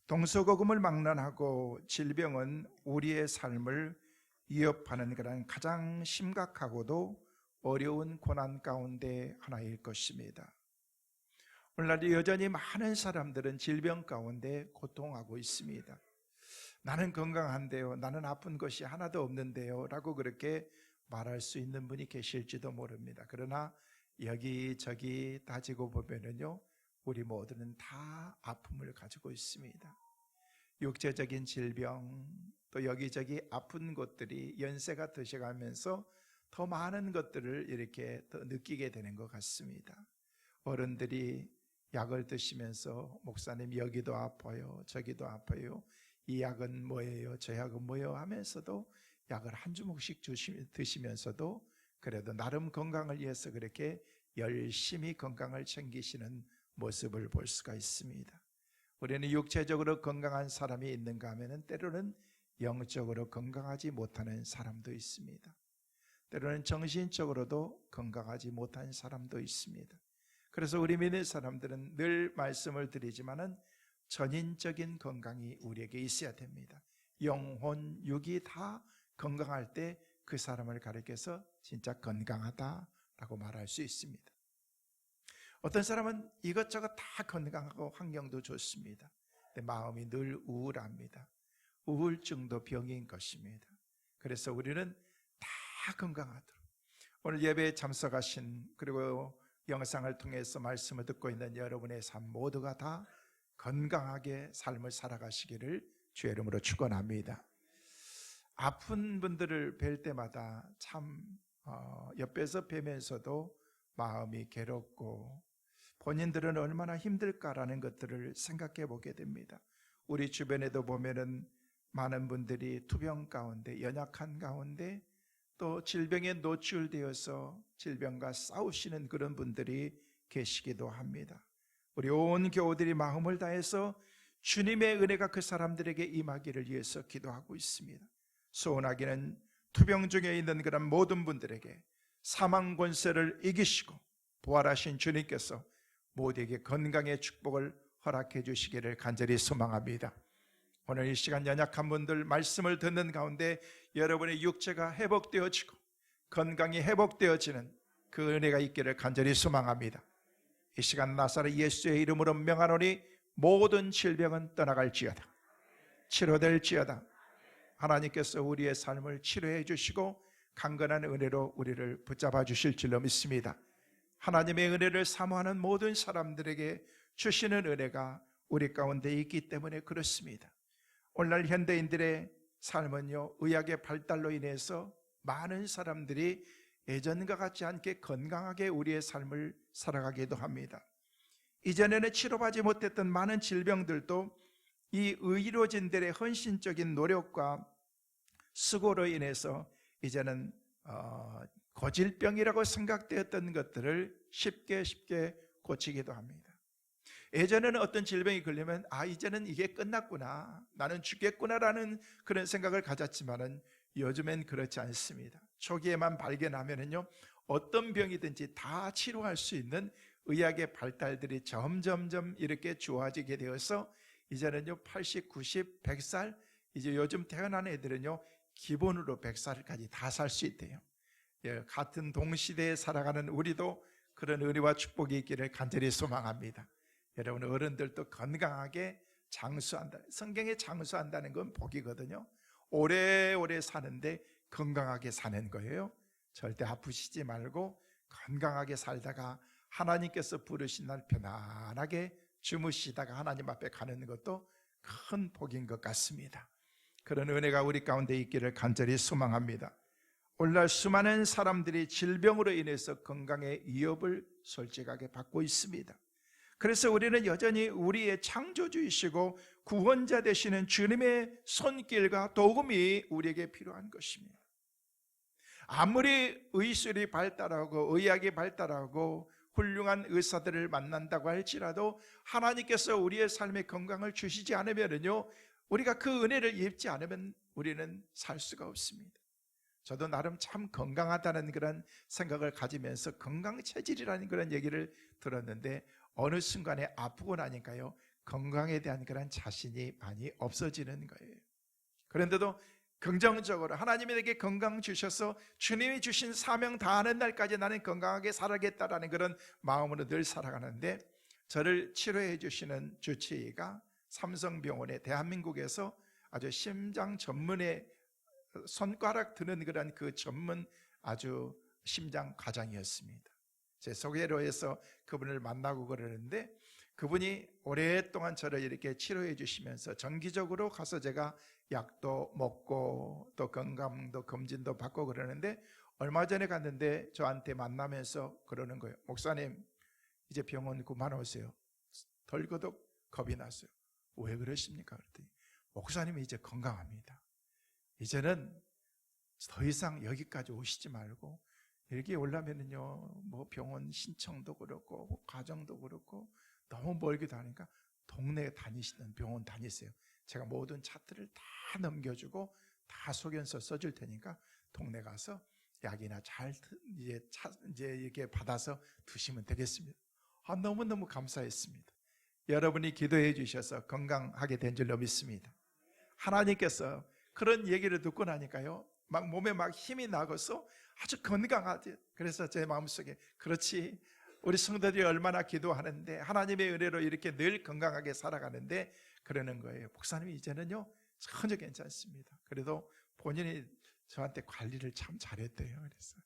동서고금을 막론하고 질병은 우리의 삶을 위협하는 그런 가장 심각하고도 어려운 고난 가운데 하나일 것입니다. 오늘날 여전히 많은 사람들은 질병 가운데 고통하고 있습니다. 나는 건강한데요, 나는 아픈 것이 하나도 없는데요 라고 그렇게 말할 수 있는 분이 계실지도 모릅니다. 그러나 여기저기 따지고 보면은요, 우리 모두는 다 아픔을 가지고 있습니다. 육체적인 질병, 또 여기저기 아픈 것들이 연세가 드셔가면서 더 많은 것들을 이렇게 더 느끼게 되는 것 같습니다. 어른들이 약을 드시면서 목사님 여기도 아파요, 저기도 아파요, 이 약은 뭐예요, 저 약은 뭐예요 하면서도 약을 한 주먹씩 드시면서도 그래도 나름 건강을 위해서 그렇게 열심히 건강을 챙기시는 모습을 볼 수가 있습니다. 우리는 육체적으로 건강한 사람이 있는가 하면 때로는 영적으로 건강하지 못하는 사람도 있습니다. 때로는 정신적으로도 건강하지 못한 사람도 있습니다. 그래서 우리 믿는 사람들은 늘 말씀을 드리지만은 전인적인 건강이 우리에게 있어야 됩니다. 영혼, 육이 다 건강할 때 그 사람을 가리켜서 진짜 건강하다라고 말할 수 있습니다. 어떤 사람은 이것저것 다 건강하고 환경도 좋습니다. 근데 마음이 늘 우울합니다. 우울증도 병인 것입니다. 그래서 우리는 다 건강하도록, 오늘 예배에 참석하신 그리고 영상을 통해서 말씀을 듣고 있는 여러분의 삶 모두가 다 건강하게 삶을 살아가시기를 주의 이름으로 축원합니다. 아픈 분들을 뵐 때마다 참 옆에서 뵈면서도 마음이 괴롭고 본인들은 얼마나 힘들까라는 것들을 생각해 보게 됩니다. 우리 주변에도 보면은 많은 분들이 투병 가운데, 연약한 가운데 또 질병에 노출되어서 질병과 싸우시는 그런 분들이 계시기도 합니다. 우리 온 교우들이 마음을 다해서 주님의 은혜가 그 사람들에게 임하기를 위해서 기도하고 있습니다. 소원하기는 투병 중에 있는 그런 모든 분들에게 사망 권세를 이기시고 부활하신 주님께서 모두에게 건강의 축복을 허락해 주시기를 간절히 소망합니다. 오늘 이 시간 연약한 분들 말씀을 듣는 가운데 여러분의 육체가 회복되어지고 건강이 회복되어지는 그 은혜가 있기를 간절히 소망합니다. 이 시간 나사렛 예수의 이름으로 명하노니 모든 질병은 떠나갈지어다, 치료될지어다. 하나님께서 우리의 삶을 치료해 주시고 강건한 은혜로 우리를 붙잡아 주실 줄로 믿습니다. 하나님의 은혜를 사모하는 모든 사람들에게 주시는 은혜가 우리 가운데 있기 때문에 그렇습니다. 오늘날 현대인들의 삶은요, 의학의 발달로 인해서 많은 사람들이 예전과 같지 않게 건강하게 우리의 삶을 살아가기도 합니다. 이전에는 치료받지 못했던 많은 질병들도 이 의료진들의 헌신적인 노력과 수고로 인해서 이제는 고질병이라고 생각되었던 것들을 쉽게 고치기도 합니다. 예전에는 어떤 질병이 걸리면 이제는 이게 끝났구나, 나는 죽겠구나라는 그런 생각을 가졌지만은 요즘엔 그렇지 않습니다. 초기에만 발견하면은요, 어떤 병이든지 다 치료할 수 있는 의학의 발달들이 점점점 이렇게 좋아지게 되어서 이제는요 80, 90, 100살, 이제 요즘 태어난 애들은요 기본으로 100살까지 다 살 수 있대요. 같은 동시대에 살아가는 우리도 그런 은혜와 축복이 있기를 간절히 소망합니다. 여러분, 어른들도 건강하게 장수한다. 성경에 장수한다는 건 복이거든요. 오래오래 사는데 건강하게 사는 거예요. 절대 아프시지 말고 건강하게 살다가 하나님께서 부르신 날 편안하게 주무시다가 하나님 앞에 가는 것도 큰 복인 것 같습니다. 그런 은혜가 우리 가운데 있기를 간절히 소망합니다. 오늘날 수많은 사람들이 질병으로 인해서 건강의 위협을 솔직하게 받고 있습니다. 그래서 우리는 여전히 우리의 창조주이시고 구원자 되시는 주님의 손길과 도움이 우리에게 필요한 것입니다. 아무리 의술이 발달하고 의학이 발달하고 훌륭한 의사들을 만난다고 할지라도 하나님께서 우리의 삶의 건강을 주시지 않으면요, 우리가 그 은혜를 입지 않으면 우리는 살 수가 없습니다. 저도 나름 참 건강하다는 그런 생각을 가지면서 건강체질이라는 그런 얘기를 들었는데 어느 순간에 아프고 나니까요, 건강에 대한 그런 자신이 많이 없어지는 거예요. 그런데도 긍정적으로 하나님이 내게 건강 주셔서 주님이 주신 사명 다하는 날까지 나는 건강하게 살아야겠다라는 그런 마음으로 늘 살아가는데, 저를 치료해 주시는 주치의가 삼성병원에 대한민국에서 아주 심장 전문의 손가락 드는 그런 그 전문 아주 심장 과장이었습니다. 제 소개로 해서 그분을 만나고 그러는데, 그분이 오랫동안 저를 이렇게 치료해 주시면서 정기적으로 가서 제가 약도 먹고 또 건강도 검진도 받고 그러는데, 얼마 전에 갔는데 저한테 만나면서 그러는 거예요. 목사님, 이제 병원 그만오세요. 덜거덕 겁이 났어요. 왜 그러십니까? 그랬더니 목사님이 이제 건강합니다. 이제는 더 이상 여기까지 오시지 말고, 여기 올라면은요 뭐 병원 신청도 그렇고 뭐 가정도 그렇고 너무 멀기도 하니까 동네에 다니시는 병원 다니세요. 제가 모든 차트를 다 넘겨주고 다 소견서 써줄 테니까 동네 가서 약이나 잘 이제 이렇게 받아서 드시면 되겠습니다. 너무너무 감사했습니다. 여러분이 기도해 주셔서 건강하게 된 줄로 믿습니다. 하나님께서 그런 얘기를 듣고 나니까요 막 몸에 막 힘이 나고서 아주 건강하지. 그래서 제 마음속에, 그렇지, 우리 성도들이 얼마나 기도하는데 하나님의 은혜로 이렇게 늘 건강하게 살아가는데, 그러는 거예요. 목사님이 이제는요 전혀 괜찮습니다. 그래도 본인이 저한테 관리를 참 잘했대요. 그래서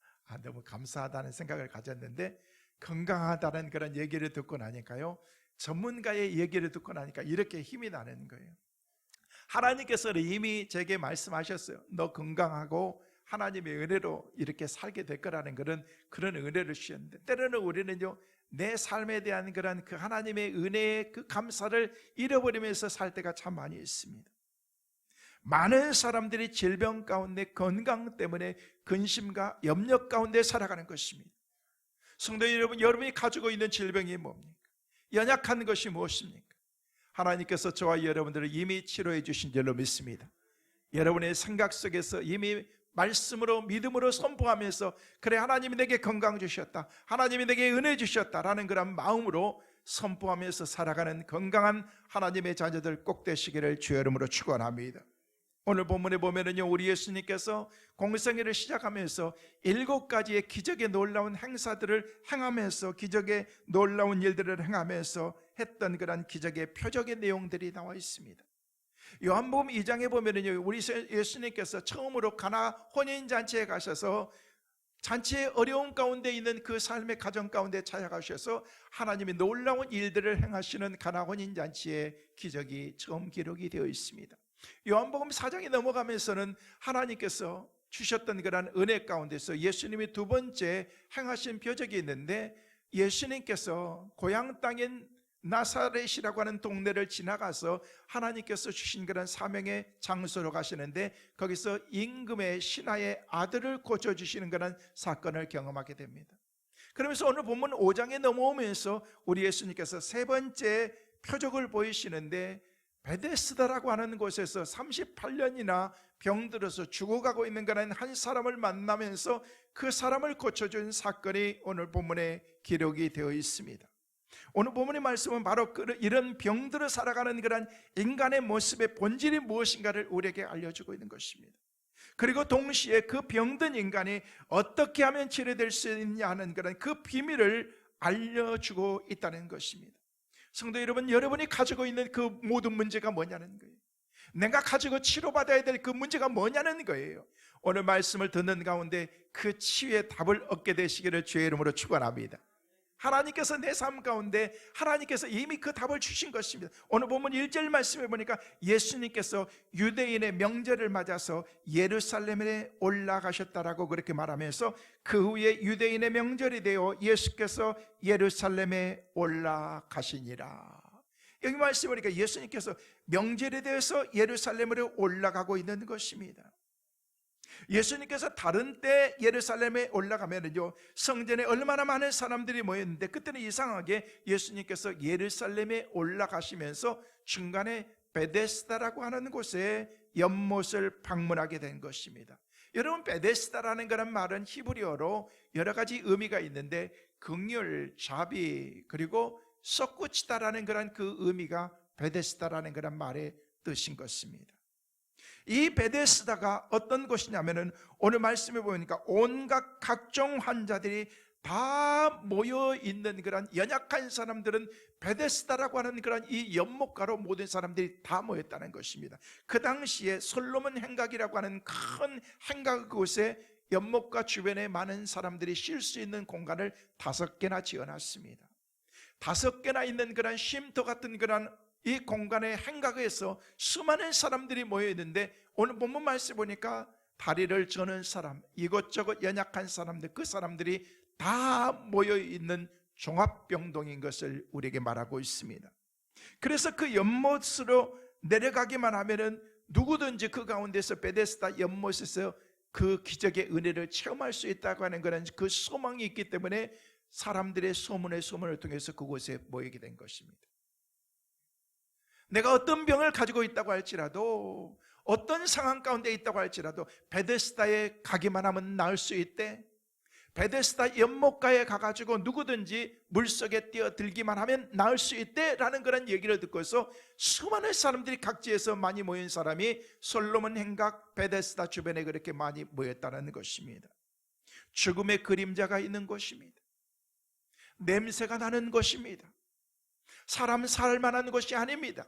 너무 감사하다는 생각을 가졌는데, 건강하다는 그런 얘기를 듣고 나니까요, 전문가의 얘기를 듣고 나니까 이렇게 힘이 나는 거예요. 하나님께서 이미 제게 말씀하셨어요. 너 건강하고 하나님의 은혜로 이렇게 살게 될 거라는 그런 은혜를 주셨는데, 때로는 우리는요 내 삶에 대한 그런 그 하나님의 은혜의 그 감사를 잃어버리면서 살 때가 참 많이 있습니다. 많은 사람들이 질병 가운데 건강 때문에 근심과 염려 가운데 살아가는 것입니다. 성도 여러분, 여러분이 가지고 있는 질병이 뭡니까? 연약한 것이 무엇입니까? 하나님께서 저와 여러분들을 이미 치료해 주신 줄로 믿습니다. 여러분의 생각 속에서 이미 말씀으로 믿음으로 선포하면서, 그래, 하나님이 내게 건강 주셨다, 하나님이 내게 은혜 주셨다라는 그런 마음으로 선포하면서 살아가는 건강한 하나님의 자녀들 꼭 되시기를 주의 이름으로 축원합니다. 오늘 본문에 보면은요, 우리 예수님께서 공생애를 시작하면서 7가지의 기적의 놀라운 행사들을 행하면서, 기적의 놀라운 일들을 행하면서 했던 그런 기적의 표적의 내용들이 나와 있습니다. 요한복음 2장에 보면은요, 우리 예수님께서 처음으로 가나 혼인잔치에 가셔서 잔치의 어려운 가운데 있는 그 삶의 가정 가운데 찾아가셔서 하나님의 놀라운 일들을 행하시는 가나 혼인잔치의 기적이 처음 기록이 되어 있습니다. 요한복음 4장에 넘어가면서는 하나님께서 주셨던 그런 은혜 가운데서 예수님이 두 번째 행하신 표적이 있는데, 예수님께서 고향 땅인 나사렛이라고 하는 동네를 지나가서 하나님께서 주신 그런 사명의 장소로 가시는데, 거기서 임금의 신하의 아들을 고쳐주시는 그런 사건을 경험하게 됩니다. 그러면서 오늘 본문 5장에 넘어오면서 우리 예수님께서 세 번째 표적을 보이시는데, 베데스다라고 하는 곳에서 38년이나 병들어서 죽어가고 있는 그런 한 사람을 만나면서 그 사람을 고쳐준 사건이 오늘 본문에 기록이 되어 있습니다. 오늘 본문의 말씀은 바로 이런 병들어 살아가는 그런 인간의 모습의 본질이 무엇인가를 우리에게 알려주고 있는 것입니다. 그리고 동시에 그 병든 인간이 어떻게 하면 치료될 수 있냐 하는 그런 그 비밀을 알려주고 있다는 것입니다. 성도 여러분, 여러분이 가지고 있는 그 모든 문제가 뭐냐는 거예요. 내가 가지고 치료받아야 될 그 문제가 뭐냐는 거예요. 오늘 말씀을 듣는 가운데 그 치유의 답을 얻게 되시기를 주의 이름으로 축원합니다. 하나님께서 내 삶 가운데 하나님께서 이미 그 답을 주신 것입니다. 오늘 보면 1절 말씀에 보니까 예수님께서 유대인의 명절을 맞아서 예루살렘에 올라가셨다라고 그렇게 말하면서, 그 후에 유대인의 명절이 되어 예수께서 예루살렘에 올라가시니라. 여기 말씀에 보니까 예수님께서 명절에 대해서 예루살렘으로 올라가고 있는 것입니다. 예수님께서 다른 때 예루살렘에 올라가면은요, 성전에 얼마나 많은 사람들이 모였는데, 그때는 이상하게 예수님께서 예루살렘에 올라가시면서 중간에 베데스다라고 하는 곳에 연못을 방문하게 된 것입니다. 여러분, 베데스다라는 그런 말은 히브리어로 여러 가지 의미가 있는데, 긍휼, 자비, 그리고 썩고치다라는 그런 그 의미가 베데스다라는 그런 말의 뜻인 것입니다. 이 베데스다가 어떤 곳이냐면은 오늘 말씀에 보니까 온갖 각종 환자들이 다 모여 있는 그런 연약한 사람들은 베데스다라고 하는 그런 이 연못가로 모든 사람들이 다 모였다는 것입니다. 그 당시에 솔로몬 행각이라고 하는 큰 행각 곳에 연못가 주변에 많은 사람들이 쉴 수 있는 공간을 5개나 지어놨습니다. 5개나 있는 그런 쉼터 같은 그런 이 공간의 행각에서 수많은 사람들이 모여 있는데, 오늘 본문 말씀 보니까 다리를 저는 사람, 이것저것 연약한 사람들, 그 사람들이 다 모여 있는 종합병동인 것을 우리에게 말하고 있습니다. 그래서 그 연못으로 내려가기만 하면은 누구든지 그 가운데서 베데스다 연못에서 그 기적의 은혜를 체험할 수 있다고 하는 그런 그 소망이 있기 때문에 사람들의 소문을 통해서 그곳에 모이게 된 것입니다. 내가 어떤 병을 가지고 있다고 할지라도, 어떤 상황 가운데 있다고 할지라도 베데스다에 가기만 하면 나을 수 있대. 베데스다 연못가에 가가지고 누구든지 물속에 뛰어들기만 하면 나을 수 있대 라는 그런 얘기를 듣고서 수많은 사람들이 각지에서 많이 모인 사람이 솔로몬 행각 베데스다 주변에 그렇게 많이 모였다는 것입니다. 죽음의 그림자가 있는 곳입니다. 냄새가 나는 곳입니다. 사람 살 만한 곳이 아닙니다.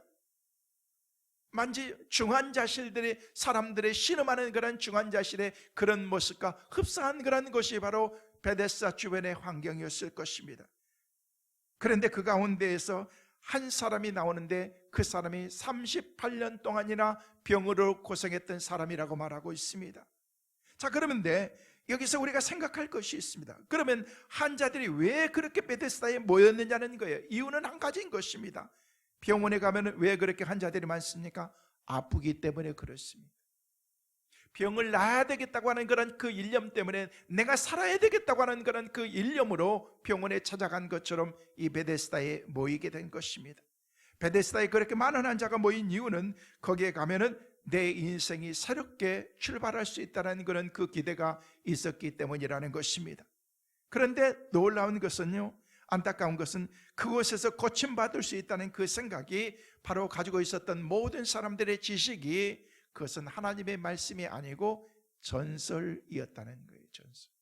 만지 중환자실들이 사람들의 신음하는 그런 중환자실의 그런 모습과 흡사한 그런 것이 바로 베데스다 주변의 환경이었을 것입니다. 그런데 그 가운데에서 한 사람이 나오는데 그 사람이 38년 동안이나 병으로 고생했던 사람이라고 말하고 있습니다. 자, 그러면 여기서 우리가 생각할 것이 있습니다. 그러면 환자들이 왜 그렇게 베데스다에 모였느냐는 거예요. 이유는 한 가지인 것입니다. 병원에 가면 왜 그렇게 환자들이 많습니까? 아프기 때문에 그렇습니다. 병을 나아야 되겠다고 하는 그런 그 일념 때문에, 내가 살아야 되겠다고 하는 그런 그 일념으로 병원에 찾아간 것처럼 이 베데스다에 모이게 된 것입니다. 베데스다에 그렇게 많은 환자가 모인 이유는 거기에 가면은 내 인생이 새롭게 출발할 수 있다는 그런 그 기대가 있었기 때문이라는 것입니다. 그런데 놀라운 것은요, 안타까운 것은 그곳에서 고침받을 수 있다는 그 생각이 바로 가지고 있었던 모든 사람들의 지식이, 그것은 하나님의 말씀이 아니고 전설이었다는 거예요. 전설.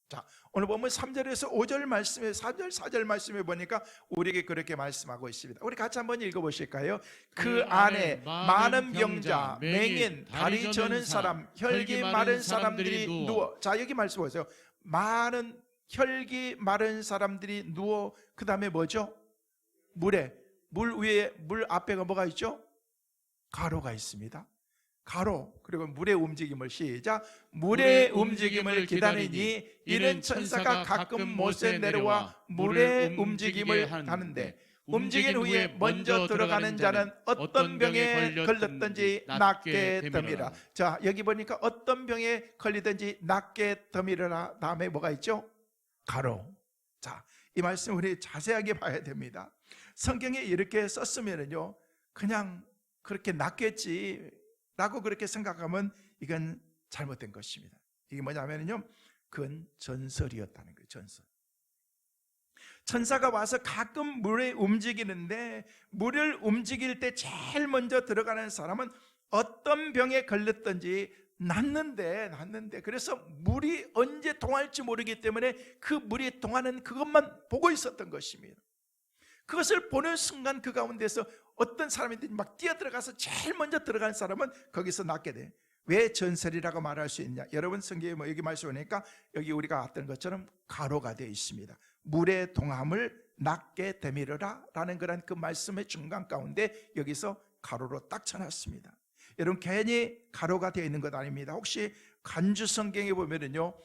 자, 오늘 보면 3절에서 5절 말씀에 3절 4절 말씀에 보니까 우리에게 그렇게 말씀하고 있습니다. 우리 같이 한번 읽어보실까요? 그 안에 많은 병자, 맹인, 다리 저는 사람, 혈기 마른 사람들이 누워. 자, 여기 말씀 보세요. 많은 혈기 마른 사람들이 누워, 그 다음에 뭐죠? 물에, 물 위에, 물 앞에가 뭐가 있죠? 가로가 있습니다. 가로, 그리고 물의 움직임을 시작. 물의 움직임을 기다리니 이는 천사가 가끔 못에 내려와 물의 움직임을 하는데, 움직인 후에 먼저 들어가는 자는 어떤 병에 걸렸든지 낫게 됨이라. 자, 여기 보니까 어떤 병에 걸리든지 낫게 됨이라 다음에 뭐가 있죠? 가로. 자, 이 말씀 우리 자세하게 봐야 됩니다. 성경에 이렇게 썼으면요, 그냥 그렇게 낫겠지 라고 그렇게 생각하면 이건 잘못된 것입니다. 이게 뭐냐면요, 그건 전설이었다는 거예요. 전설. 천사가 와서 가끔 물에 움직이는데, 물을 움직일 때 제일 먼저 들어가는 사람은 어떤 병에 걸렸든지 낫는데 그래서 물이 언제 동할지 모르기 때문에 그 물이 동하는 그것만 보고 있었던 것입니다. 그것을 보는 순간 그 가운데서 어떤 사람이든지 막 뛰어들어가서 제일 먼저 들어간 사람은 거기서 낫게 돼. 왜 전설이라고 말할 수 있냐? 여러분 성경에 뭐 여기 말씀 보니까 여기 우리가 봤던 것처럼 가로가 되어 있습니다. 물의 동함을 낫게 되미르라 라는 그런 그 말씀의 중간 가운데 여기서 가로로 딱 쳐놨습니다. 여러분, 괜히 가로가 되어 있는 것 아닙니다. 혹시 간주 성경에 보면은요,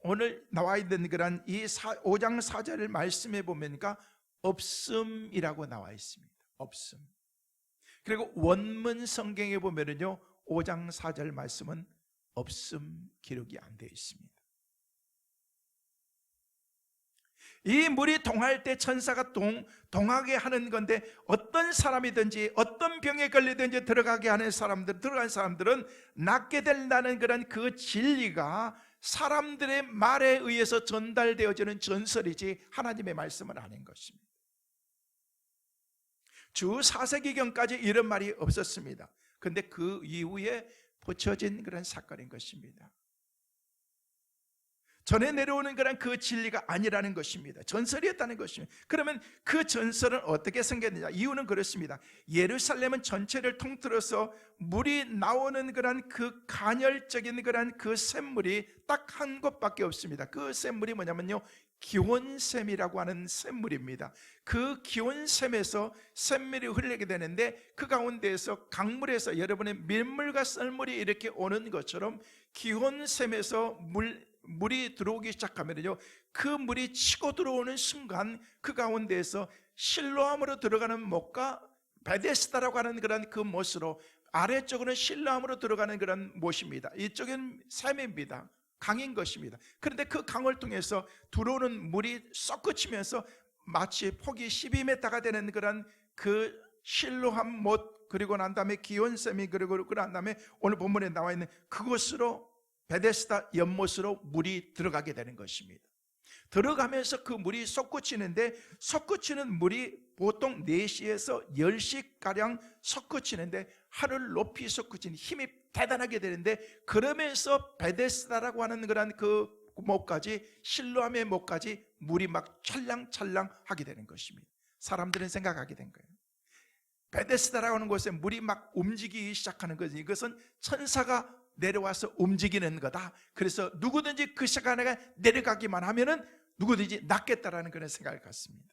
오늘 나와 있는 그런 이 5장 4절을 말씀해 보면까 없음이라고 나와 있습니다. 없음. 그리고 원문 성경에 보면은요, 5장 4절 말씀은 없음 기록이 안 되어 있습니다. 이 물이 동할 때 천사가 동하게 하는 건데, 어떤 사람이든지 어떤 병에 걸리든지 들어간 사람들은 낫게 된다는 그런 그 진리가 사람들의 말에 의해서 전달되어지는 전설이지 하나님의 말씀은 아닌 것입니다. 주 4세기경까지 이런 말이 없었습니다. 그런데 그 이후에 붙여진 그런 사건인 것입니다. 전에 내려오는 그런 그 진리가 아니라는 것입니다. 전설이었다는 것입니다. 그러면 그 전설은 어떻게 생겼느냐? 이유는 그렇습니다. 예루살렘은 전체를 통틀어서 물이 나오는 그런 그 간헐적인 그런 그 샘물이 딱 한 곳밖에 없습니다. 그 샘물이 뭐냐면요, 기온샘이라고 하는 샘물입니다. 그 기온샘에서 샘물이 흐르게 되는데, 그 가운데에서 강물에서 여러분의 밀물과 썰물이 이렇게 오는 것처럼 기온샘에서 물이 들어오기 시작하면요, 그 물이 치고 들어오는 순간 그 가운데에서 실로암으로 들어가는 못과 베데스다라고 하는 그런 그 못으로, 아래쪽으로는 실로암으로 들어가는 그런 못입니다. 이쪽은 샘입니다. 강인 것입니다. 그런데 그 강을 통해서 들어오는 물이 섞어치면서 마치 폭이 12m가 되는 그런 그 실로암 못, 그리고 난 다음에 기온샘이, 그리고 난 다음에 오늘 본문에 나와 있는 그곳으로, 베데스다 연못으로 물이 들어가게 되는 것입니다. 들어가면서 그 물이 솟구치는데, 솟구치는 물이 보통 4시에서 10시가량 솟구치는데, 하늘 높이 솟구치는 힘이 대단하게 되는데, 그러면서 베데스다라고 하는 그런 그 못까지, 실로암의 못까지 물이 막 찰랑찰랑 하게 되는 것입니다. 사람들은 생각하게 된 거예요. 베데스다라고 하는 곳에 물이 막 움직이기 시작하는 거지, 이것은 천사가 내려와서 움직이는 거다. 그래서 누구든지 그 시간에 내려가기만 하면은 누구든지 낫겠다라는 그런 생각을 갖습니다.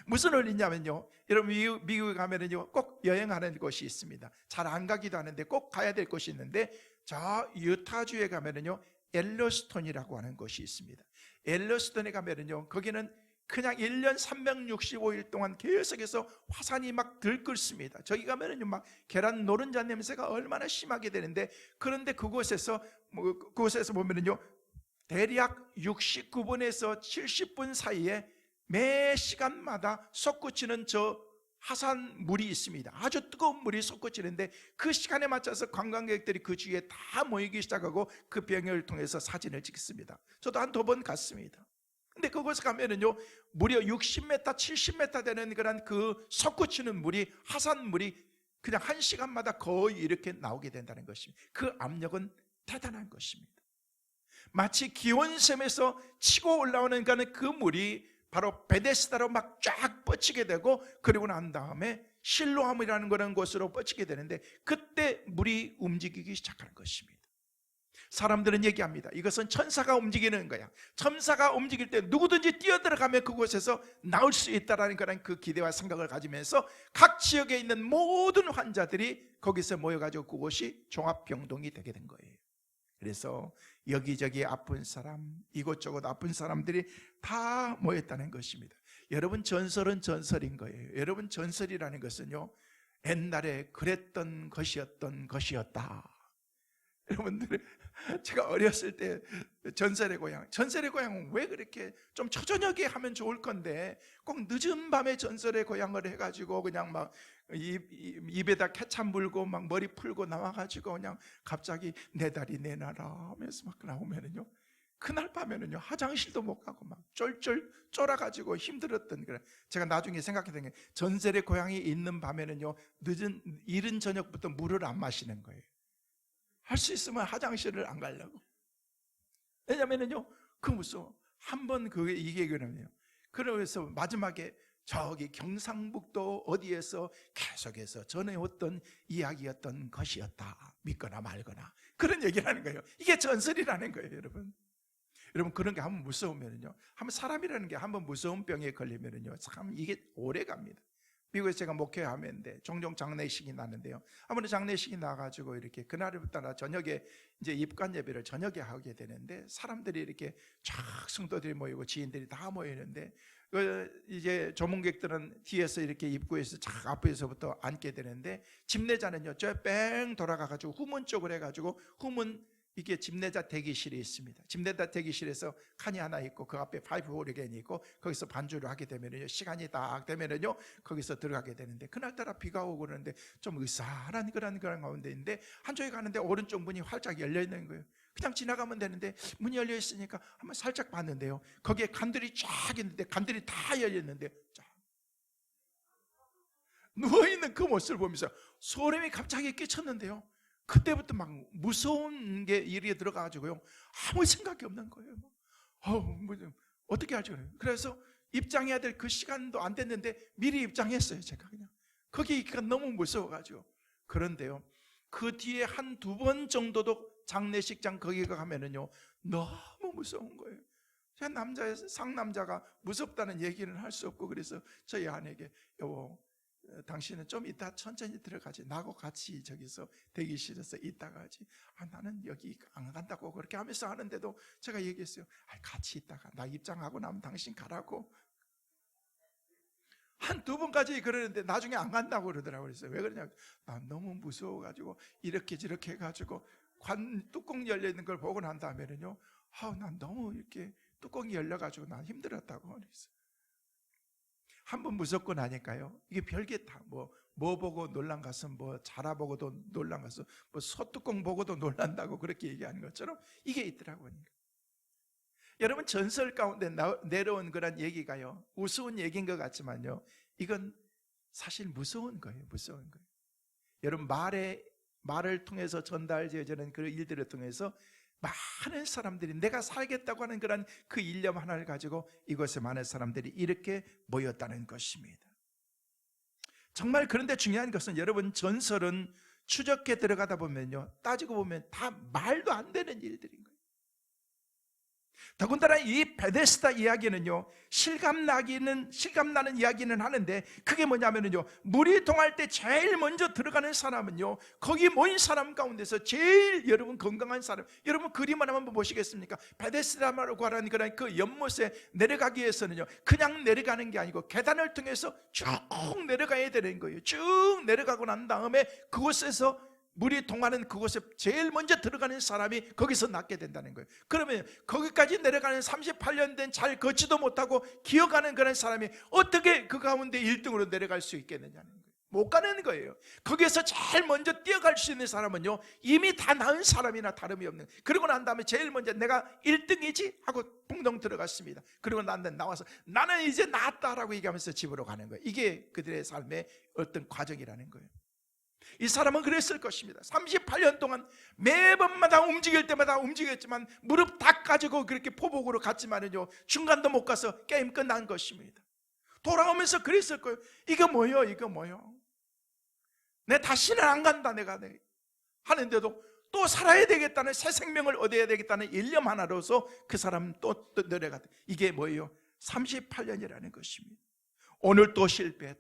무슨 원리냐면요, 여러분 미국에 가면은요 꼭 여행하는 곳이 있습니다. 잘 안 가기도 하는데 꼭 가야 될 곳이 있는데, 저 유타주에 가면은요 엘러스톤이라고 하는 곳이 있습니다. 엘러스톤에 가면은요, 거기는 그냥 1년 365일 동안 계속해서 화산이 막 들끓습니다. 저기 가면은요 막 계란 노른자 냄새가 얼마나 심하게 되는데, 그런데 그곳에서 보면은요 대략 69분에서 70분 사이에 매 시간마다 솟구치는 저 화산물이 있습니다. 아주 뜨거운 물이 솟구치는데, 그 시간에 맞춰서 관광객들이 그 주위에 다 모이기 시작하고 그 병을 통해서 사진을 찍습니다. 저도 한 2번 갔습니다. 근데 그곳에 가면은요 무려 60m, 70m 되는 그런 그 솟구치는 물이, 화산물이 그냥 1시간마다 거의 이렇게 나오게 된다는 것입니다. 그 압력은 대단한 것입니다. 마치 기온샘에서 치고 올라오는 그 물이 바로 베데스다로 막 쫙 뻗치게 되고, 그리고 난 다음에 실로암이라는 그런 곳으로 뻗치게 되는데, 그때 물이 움직이기 시작하는 것입니다. 사람들은 얘기합니다. 이것은 천사가 움직이는 거야. 천사가 움직일 때 누구든지 뛰어들어가면 그곳에서 나올 수 있다는 그런 그 기대와 생각을 가지면서 각 지역에 있는 모든 환자들이 거기서 모여가지고 그곳이 종합병동이 되게 된 거예요. 그래서 여기저기 아픈 사람, 이곳저곳 아픈 사람들이 다 모였다는 것입니다. 여러분, 전설은 전설인 거예요. 여러분, 전설이라는 것은요 옛날에 그랬던 것이었다. 여러분들, 제가 어렸을 때 전설의 고향은 왜 그렇게 좀 초저녁에 하면 좋을 건데, 꼭 늦은 밤에 전설의 고향을 해가지고 그냥 막 입에다 케찹 물고 막 머리 풀고 나와가지고 그냥 갑자기 내 다리 내놔라 하면서 막 나오면은요, 그날 밤에는요 화장실도 못 가고 막 쫄쫄 쫄아가지고 힘들었던 그래. 제가 나중에 생각했던 게, 전설의 고향이 있는 밤에는요 이른 저녁부터 물을 안 마시는 거예요. 할 수 있으면 화장실을 안 가려고. 왜냐면은요 그 무서워. 한번 그게 이게 그러네요. 그래서 마지막에 저기 경상북도 어디에서 계속해서 전해왔던 이야기였던 것이었다, 믿거나 말거나 그런 얘기를 하는 거예요. 이게 전설이라는 거예요. 여러분 그런 게 한번 무서우면은요, 한번 사람이라는 게 한번 무서운 병에 걸리면은요 참 이게 오래 갑니다. 미국에서 제가 목회하면데 종종 장례식이 나는데요, 아무래도 장례식이 나가지고 이렇게 그날부터 저녁에 이제 입관 예배를 저녁에 하게 되는데, 사람들이 이렇게 쫙 성도들이 모이고 지인들이 다 모이는데, 이제 조문객들은 뒤에서 이렇게 입구에서 쫙 앞에서부터 앉게 되는데, 집례자는요 저 뺑 돌아가가지고 후문 쪽으로 해가지고, 후문 이게 집례자 대기실이 있습니다. 집례자 대기실에서 칸이 하나 있고 그 앞에 파이프 오르겐이 있고, 거기서 반주를 하게 되면요 시간이 딱 되면은요 거기서 들어가게 되는데, 그날따라 비가 오고 그러는데 좀 의사한 그런 가운데인데, 한쪽에 가는데 오른쪽 문이 활짝 열려 있는 거예요. 그냥 지나가면 되는데 문이 열려 있으니까 한번 살짝 봤는데요, 거기에 간들이 쫙 있는데 간들이 다 열려 있는데, 누워있는 그 모습을 보면서 소름이 갑자기 끼쳤는데요, 그때부터 막 무서운 게 일이 들어가가지고요, 아무 생각이 없는 거예요. 어떻게 할지 그래요. 그래서 입장해야 될 그 시간도 안 됐는데 미리 입장했어요. 제가 그냥 거기 있기가 너무 무서워가지고. 그런데요, 그 뒤에 한 두 번 정도도 장례식장 거기 가면은요 너무 무서운 거예요. 제 상남자가 무섭다는 얘기는 할 수 없고, 그래서 저희 아내에게 여보, 당신은 좀 이따 천천히 들어가지, 나하고 같이 저기서 대기실에서 있다가 하지. 나는 여기 안 간다고 그렇게 하면서 하는데도 제가 얘기했어요. 같이 있다가 나 입장하고 나면 당신 가라고. 한 두 번까지 그러는데 나중에 안 간다고 그러더라고요. 그래서 왜 그러냐면 난 너무 무서워가지고 이렇게 저렇게 해가지고 관 뚜껑 열려있는 걸 보고 난 다음에는요, 난 너무 이렇게 뚜껑이 열려가지고 난 힘들었다고. 그래서 한번 무섭고 나니까요, 이게 별게 다 뭐 보고 놀란 것은 뭐 자라 보고도 놀란 것은 뭐 소뚜껑 보고도 놀란다고 그렇게 얘기하는 것처럼 이게 있더라고요. 여러분, 전설 가운데 내려온 그런 얘기가요, 우스운 얘기인 것 같지만요, 이건 사실 무서운 거예요. 무서운 거예요. 여러분, 말을 통해서 전달되어지는 그 일들을 통해서 많은 사람들이 내가 살겠다고 하는 그런 그 일념 하나를 가지고 이곳에 많은 사람들이 이렇게 모였다는 것입니다. 정말 그런데 중요한 것은 여러분, 전설은 추적해 들어가다 보면요, 따지고 보면 다 말도 안 되는 일들인 거예요. 더군다나 이 베데스다 이야기는요, 실감나는 이야기는 하는데, 그게 뭐냐면요, 물이 동할 때 제일 먼저 들어가는 사람은요, 거기 모인 사람 가운데서 제일 여러분 건강한 사람, 여러분 그림을 한번 보시겠습니까? 베데스다라고 하는 그런 그 연못에 내려가기 위해서는요, 그냥 내려가는 게 아니고 계단을 통해서 쭉 내려가야 되는 거예요. 쭉 내려가고 난 다음에 그곳에서 물이 동하는 그곳에 제일 먼저 들어가는 사람이 거기서 낫게 된다는 거예요. 그러면 거기까지 내려가는 38년 된 잘 걷지도 못하고 기어가는 그런 사람이 어떻게 그 가운데 1등으로 내려갈 수 있겠느냐는 거예요. 못 가는 거예요. 거기에서 제일 먼저 뛰어갈 수 있는 사람은요, 이미 다 나은 사람이나 다름이 없는, 그러고 난 다음에 제일 먼저 내가 1등이지 하고 붕덩 들어갔습니다. 그리고 나와서 나는 이제 나았다라고 얘기하면서 집으로 가는 거예요. 이게 그들의 삶의 어떤 과정이라는 거예요. 이 사람은 그랬을 것입니다. 38년 동안 매번마다 움직일 때마다 움직였지만 무릎 다 까지고 그렇게 포복으로 갔지만은요, 중간도 못 가서 게임 끝난 것입니다. 돌아오면서 그랬을 거예요. 이거 뭐요? 내 다시는 안 간다 내가 하는데도 또 살아야 되겠다는, 새 생명을 얻어야 되겠다는 일념 하나로서 그 사람은 또 내려갔다. 이게 뭐예요? 38년이라는 것입니다. 오늘 또 실패,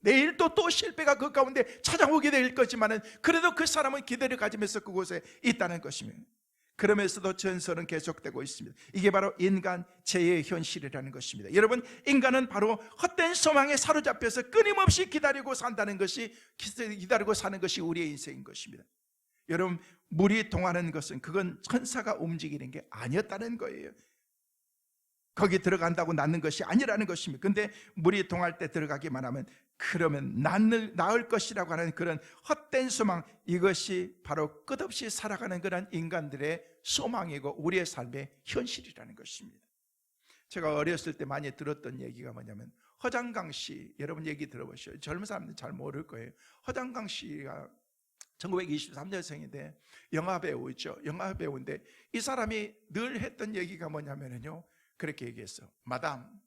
내일 또 실패가 그 가운데 찾아오게 될 거지만은 그래도 그 사람은 기대를 가지면서 그곳에 있다는 것입니다. 그러면서도 전설은 계속되고 있습니다. 이게 바로 인간 죄의 현실이라는 것입니다. 여러분, 인간은 바로 헛된 소망에 사로잡혀서 끊임없이 기다리고 사는 것이 우리의 인생인 것입니다. 여러분, 물이 동하는 것은 그건 천사가 움직이는 게 아니었다는 거예요. 거기 들어간다고 낫는 것이 아니라는 것입니다. 근데 물이 동할 때 들어가기만 하면 그러면 나을 것이라고 하는 그런 헛된 소망, 이것이 바로 끝없이 살아가는 그런 인간들의 소망이고 우리의 삶의 현실이라는 것입니다. 제가 어렸을 때 많이 들었던 얘기가 뭐냐면, 허장강 씨, 여러분 얘기 들어보시죠. 젊은 사람들은 잘 모를 거예요. 허장강 씨가 1923년생인데 영화 배우죠. 영화 배우인데 이 사람이 늘 했던 얘기가 뭐냐면요, 그렇게 얘기했어. 마담,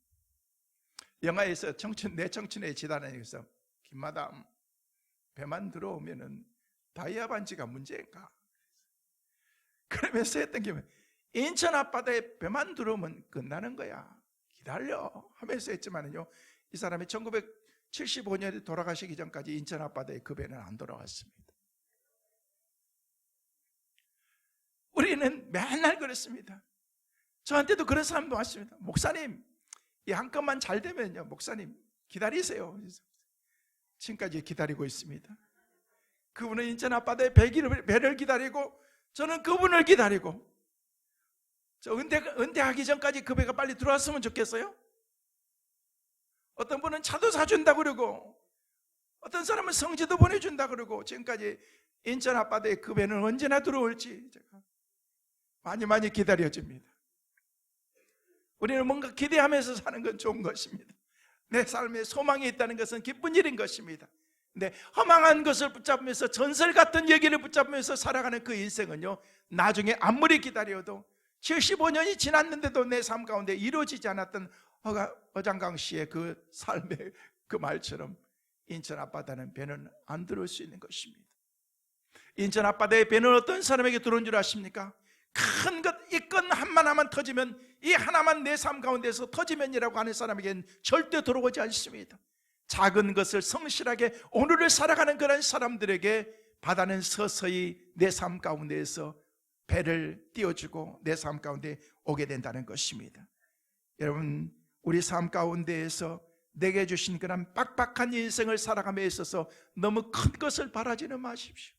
영화에서 내 청춘의 지단에서 김마담, 배만 들어오면은 다이아 반지가 문제인가? 그러면서 했던 게 인천 앞바다에 배만 들어오면 끝나는 거야, 기다려 하면서 했지만은요, 이 사람이 1975년에 돌아가시기 전까지 인천 앞바다에 그 배는 안 돌아왔습니다. 우리는 맨날 그랬습니다. 저한테도 그런 사람도 왔습니다. 목사님, 이 한 건만 잘 되면요, 목사님 기다리세요. 지금까지 기다리고 있습니다. 그분은 인천 앞바다에 배를 기다리고 저는 그분을 기다리고, 저 은퇴하기 전까지 그 배가 빨리 들어왔으면 좋겠어요. 어떤 분은 차도 사준다 그러고, 어떤 사람은 성지도 보내준다 그러고, 지금까지 인천 앞바다에 그 배는 언제나 들어올지 제가 많이 기다려줍니다. 우리는 뭔가 기대하면서 사는 건 좋은 것입니다. 내 삶에 소망이 있다는 것은 기쁜 일인 것입니다. 근데 허망한 것을 붙잡으면서 전설 같은 얘기를 붙잡으면서 살아가는 그 인생은요, 나중에 아무리 기다려도 75년이 지났는데도 내 삶 가운데 이루어지지 않았던 어장강 씨의 그 삶의 그 말처럼 인천 앞바다는 배는 안 들어올 수 있는 것입니다. 인천 앞바다의 배는 어떤 사람에게 들어온 줄 아십니까? 큰 것, 이 건 하나만 터지면, 이 하나만 내 삶 가운데서 터지면이라고 하는 사람에게는 절대 들어오지 않습니다. 작은 것을 성실하게 오늘을 살아가는 그런 사람들에게 바다는 서서히 내 삶 가운데에서 배를 띄워주고 내 삶 가운데 오게 된다는 것입니다. 여러분, 우리 삶 가운데에서 내게 주신 그런 빡빡한 인생을 살아감에 있어서 너무 큰 것을 바라지는 마십시오.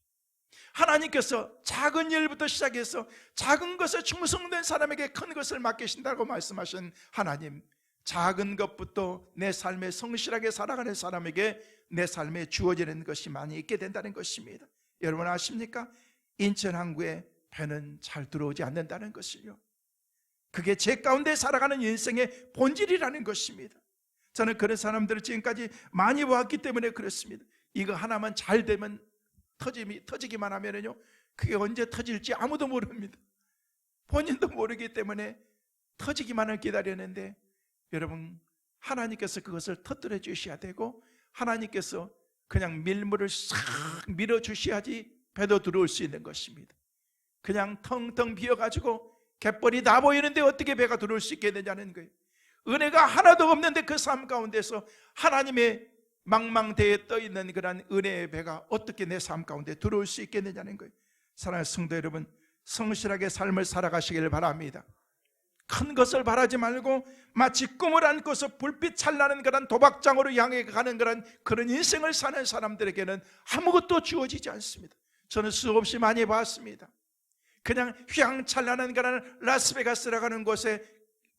하나님께서 작은 일부터 시작해서 작은 것에 충성된 사람에게 큰 것을 맡기신다고 말씀하신 하나님, 작은 것부터 내 삶에 성실하게 살아가는 사람에게 내 삶에 주어지는 것이 많이 있게 된다는 것입니다. 여러분 아십니까? 인천 항구에 배는 잘 들어오지 않는다는 것을요, 그게 제 가운데 살아가는 인생의 본질이라는 것입니다. 저는 그런 사람들을 지금까지 많이 보았기 때문에 그렇습니다. 이거 하나만 잘 되면 터지기만 하면요, 그게 언제 터질지 아무도 모릅니다. 본인도 모르기 때문에 터지기만을 기다렸는데, 여러분, 하나님께서 그것을 터뜨려 주셔야 되고, 하나님께서 그냥 밀물을 싹 밀어 주셔야지 배도 들어올 수 있는 것입니다. 그냥 텅텅 비어가지고 갯벌이 다 보이는데 어떻게 배가 들어올 수 있겠느냐는 거예요. 은혜가 하나도 없는데 그 삶 가운데서 하나님의 망망대해 떠있는 그런 은혜의 배가 어떻게 내 삶 가운데 들어올 수 있겠느냐는 거예요. 사랑하는 성도 여러분, 성실하게 삶을 살아가시길 바랍니다. 큰 것을 바라지 말고 마치 꿈을 안고서 불빛 찬란한 그런 도박장으로 향해 가는 그런 인생을 사는 사람들에게는 아무것도 주어지지 않습니다. 저는 수없이 많이 봤습니다. 그냥 휘황찬란한 그런 라스베가스라고 하는 곳에,